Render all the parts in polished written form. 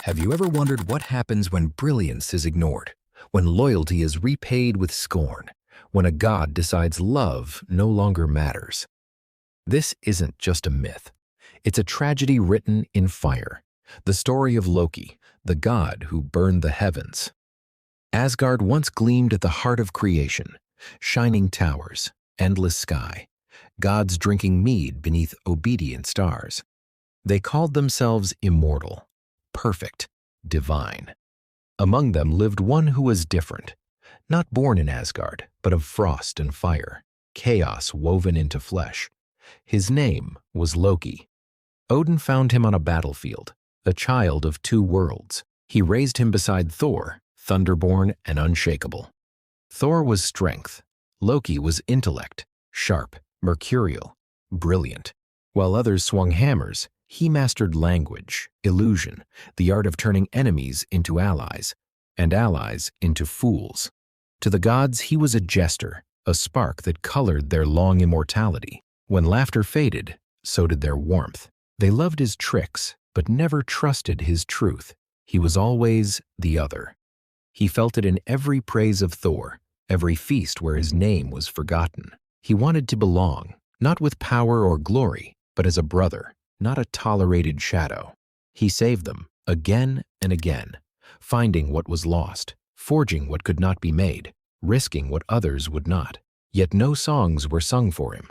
Have you ever wondered what happens when brilliance is ignored, when loyalty is repaid with scorn, when a god decides love no longer matters? This isn't just a myth. It's a tragedy written in fire, the story of Loki, the god who burned the heavens. Asgard once gleamed at the heart of creation, shining towers, endless sky, gods drinking mead beneath obedient stars. They called themselves immortal, perfect, divine. Among them lived one who was different, not born in Asgard, but of frost and fire, chaos woven into flesh. His name was Loki. Odin found him on a battlefield, a child of two worlds. He raised him beside Thor, thunderborn and unshakable. Thor was strength. Loki was intellect, sharp, mercurial, brilliant. While others swung hammers, he mastered language, illusion, the art of turning enemies into allies, and allies into fools. To the gods, he was a jester, a spark that colored their long immortality. When laughter faded, so did their warmth. They loved his tricks, but never trusted his truth. He was always the other. He felt it in every praise of Thor, every feast where his name was forgotten. He wanted to belong, not with power or glory, but as a brother, not a tolerated shadow. He saved them, again and again, finding what was lost, forging what could not be made, risking what others would not. Yet no songs were sung for him.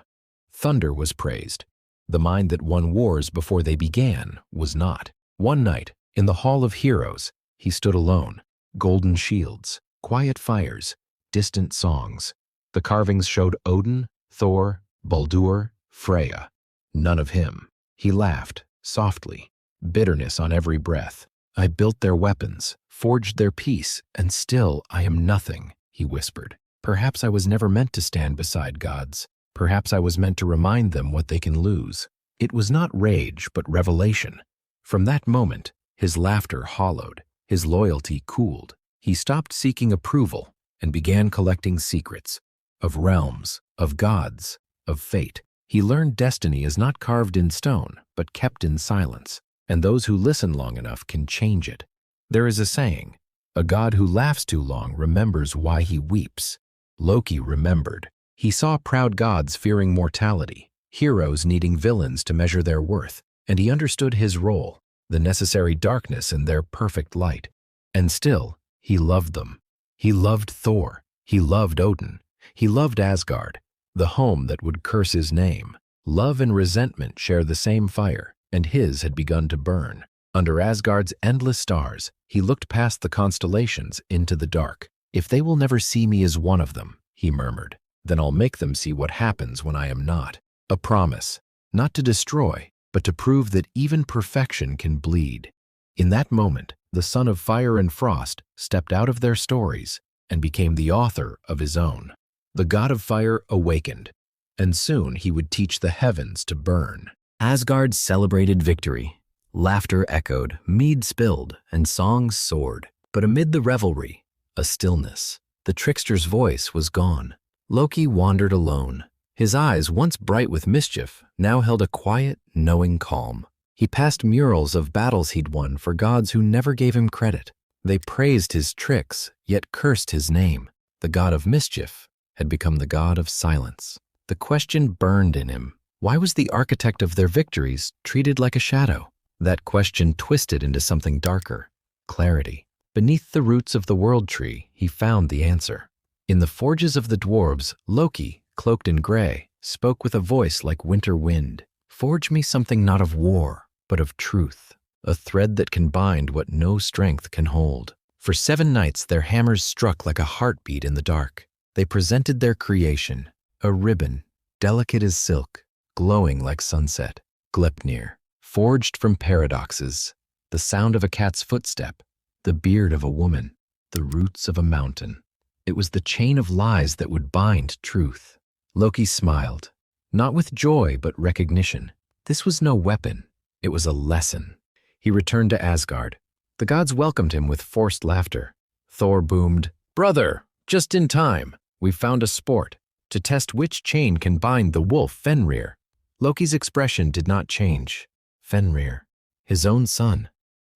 Thunder was praised. The mind that won wars before they began was not. One night, in the Hall of Heroes, he stood alone. Golden shields, quiet fires, distant songs. The carvings showed Odin, Thor, Baldur, Freya. None of him. He laughed, softly, bitterness on every breath. I built their weapons, forged their peace, and still I am nothing, he whispered. Perhaps I was never meant to stand beside gods. Perhaps I was meant to remind them what they can lose. It was not rage, but revelation. From that moment, his laughter hollowed, his loyalty cooled. He stopped seeking approval and began collecting secrets of realms, of gods, of fate. He learned destiny is not carved in stone, but kept in silence, and those who listen long enough can change it. There is a saying, a god who laughs too long remembers why he weeps. Loki remembered. He saw proud gods fearing mortality, heroes needing villains to measure their worth, and he understood his role, the necessary darkness in their perfect light. And still, he loved them. He loved Thor. He loved Odin. He loved Asgard, the home that would curse his name. Love and resentment share the same fire, and his had begun to burn. Under Asgard's endless stars, he looked past the constellations into the dark. If they will never see me as one of them, he murmured, then I'll make them see what happens when I am not. A promise, not to destroy, but to prove that even perfection can bleed. In that moment, the son of fire and frost stepped out of their stories and became the author of his own. The god of fire awakened, and soon he would teach the heavens to burn. Asgard celebrated victory. Laughter echoed, mead spilled, and songs soared. But amid the revelry, a stillness. The trickster's voice was gone. Loki wandered alone. His eyes, once bright with mischief, now held a quiet, knowing calm. He passed murals of battles he'd won for gods who never gave him credit. They praised his tricks, yet cursed his name. The god of mischief had become the god of silence. The question burned in him. Why was the architect of their victories treated like a shadow? That question twisted into something darker, clarity. Beneath the roots of the world tree, he found the answer. In the forges of the dwarves, Loki, cloaked in gray, spoke with a voice like winter wind. Forge me something not of war, but of truth, a thread that can bind what no strength can hold. For 7 nights their hammers struck like a heartbeat in the dark. They presented their creation, a ribbon, delicate as silk, glowing like sunset. Gleipnir, forged from paradoxes, the sound of a cat's footstep, the beard of a woman, the roots of a mountain. It was the chain of lies that would bind truth. Loki smiled, not with joy but recognition. This was no weapon, it was a lesson. He returned to Asgard. The gods welcomed him with forced laughter. Thor boomed, "Brother, just in time. We've found a sport to test which chain can bind the wolf Fenrir." Loki's expression did not change. Fenrir, his own son.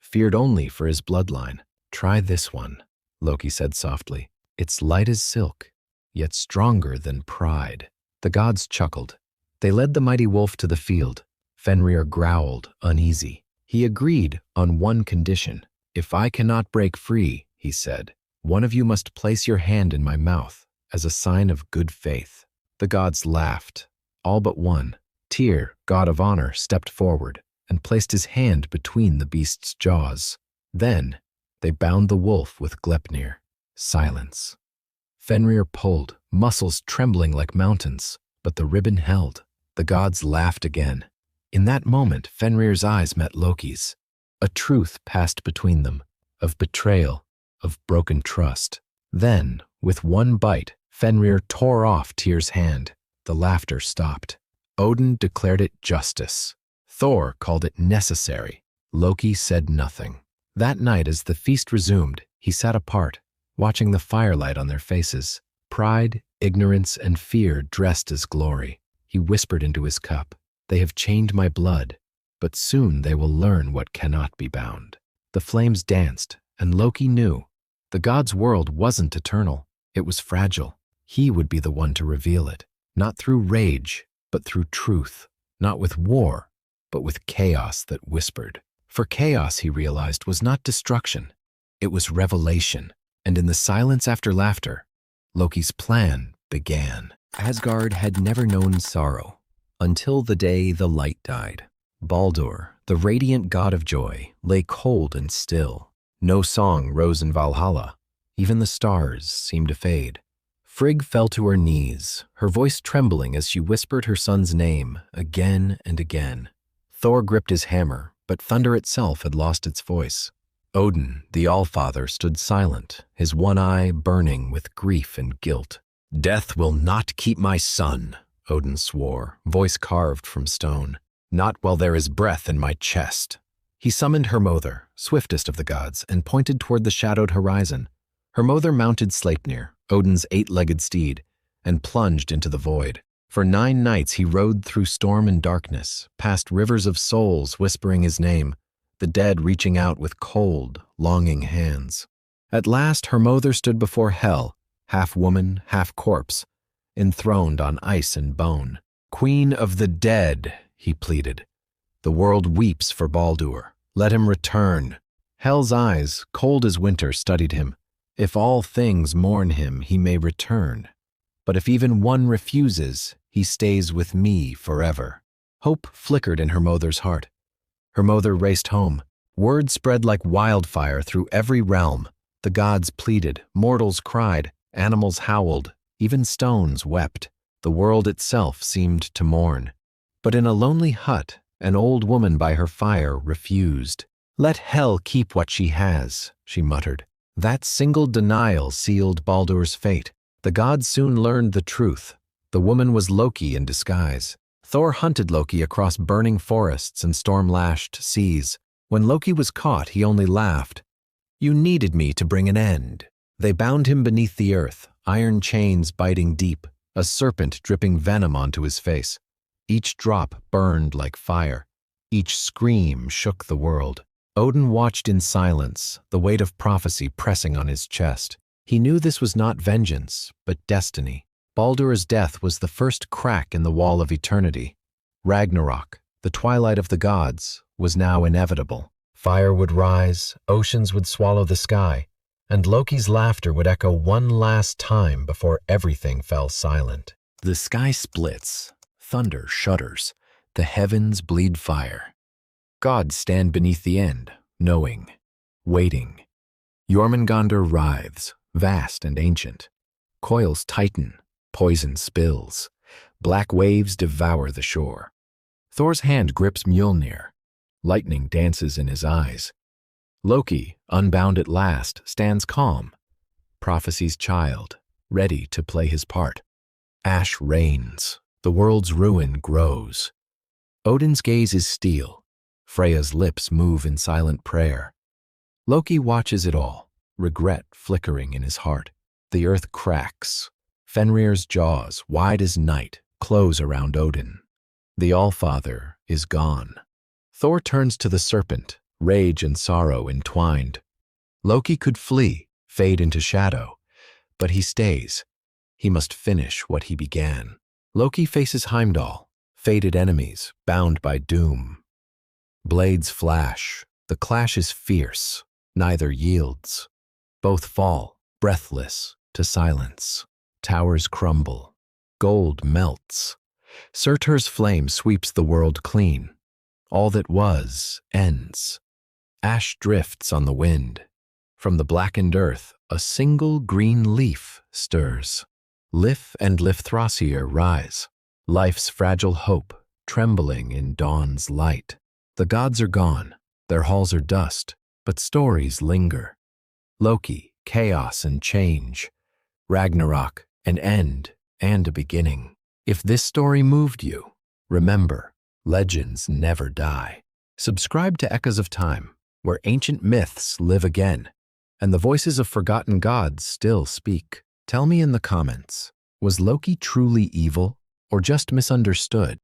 feared only for his bloodline. "Try this one," Loki said softly. "It's light as silk, yet stronger than pride." The gods chuckled. They led the mighty wolf to the field. Fenrir growled, uneasy. He agreed on one condition. "If I cannot break free," he said, "one of you must place your hand in my mouth as a sign of good faith." The gods laughed, all but one. Tyr, god of honor, stepped forward and placed his hand between the beast's jaws. Then they bound the wolf with Gleipnir. Silence. Fenrir pulled, muscles trembling like mountains, but the ribbon held. The gods laughed again. In that moment, Fenrir's eyes met Loki's. A truth passed between them, of betrayal, of broken trust. Then, with one bite, Fenrir tore off Tyr's hand. The laughter stopped. Odin declared it justice. Thor called it necessary. Loki said nothing. That night, as the feast resumed, he sat apart, watching the firelight on their faces. Pride, ignorance, and fear dressed as glory. He whispered into his cup, "They have chained my blood, but soon they will learn what cannot be bound." The flames danced, and Loki knew. The gods' world wasn't eternal. It was fragile. He would be the one to reveal it, not through rage, but through truth, not with war, but with chaos that whispered. For chaos, he realized, was not destruction. It was revelation, and in the silence after laughter, Loki's plan began. Asgard had never known sorrow, until the day the light died. Baldur, the radiant god of joy, lay cold and still. No song rose in Valhalla. Even the stars seemed to fade. Frigg fell to her knees, her voice trembling as she whispered her son's name again and again. Thor gripped his hammer, but thunder itself had lost its voice. Odin, the Allfather, stood silent, his one eye burning with grief and guilt. "Death will not keep my son," Odin swore, voice carved from stone. "Not while there is breath in my chest." He summoned Hermother, swiftest of the gods, and pointed toward the shadowed horizon. Hermother mounted Sleipnir, Odin's 8-legged steed, and plunged into the void. For 9 nights he rode through storm and darkness, past rivers of souls whispering his name, the dead reaching out with cold, longing hands. At last Hermother stood before Hel, half woman, half corpse, enthroned on ice and bone. "Queen of the dead," he pleaded. "The world weeps for Baldur. Let him return." Hel's eyes, cold as winter, studied him. "If all things mourn him, he may return. But if even one refuses, he stays with me forever." Hope flickered in Hermother's heart. Hermother raced home. Word spread like wildfire through every realm. The gods pleaded, mortals cried, animals howled, even stones wept. The world itself seemed to mourn. But in a lonely hut, an old woman by her fire refused. "Let Hel keep what she has," she muttered. That single denial sealed Baldur's fate. The gods soon learned the truth. The woman was Loki in disguise. Thor hunted Loki across burning forests and storm-lashed seas. When Loki was caught, he only laughed. "You needed me to bring an end." They bound him beneath the earth, iron chains biting deep, a serpent dripping venom onto his face. Each drop burned like fire. Each scream shook the world. Odin watched in silence, the weight of prophecy pressing on his chest. He knew this was not vengeance, but destiny. Baldur's death was the first crack in the wall of eternity. Ragnarök, the twilight of the gods, was now inevitable. Fire would rise, oceans would swallow the sky, and Loki's laughter would echo one last time before everything fell silent. The sky splits, thunder shudders, the heavens bleed fire. Gods stand beneath the end, knowing, waiting. Jormungandr writhes, vast and ancient. Coils tighten, poison spills. Black waves devour the shore. Thor's hand grips Mjolnir. Lightning dances in his eyes. Loki, unbound at last, stands calm. Prophecy's child, ready to play his part. Ash reigns. The world's ruin grows. Odin's gaze is steel. Freya's lips move in silent prayer. Loki watches it all, regret flickering in his heart. The earth cracks. Fenrir's jaws, wide as night, close around Odin. The Allfather is gone. Thor turns to the serpent, rage and sorrow entwined. Loki could flee, fade into shadow, but he stays. He must finish what he began. Loki faces Heimdall, fated enemies, bound by doom. Blades flash, the clash is fierce, neither yields. Both fall, breathless, to silence. Towers crumble, gold melts. Surtur's flame sweeps the world clean. All that was ends. Ash drifts on the wind. From the blackened earth, a single green leaf stirs. Lif and Lifthrasir rise, life's fragile hope trembling in dawn's light. The gods are gone, their halls are dust, but stories linger. Loki, chaos and change. Ragnarök, an end and a beginning. If this story moved you, remember, legends never die. Subscribe to Echoes of Time, where ancient myths live again, and the voices of forgotten gods still speak. Tell me in the comments, was Loki truly evil or just misunderstood?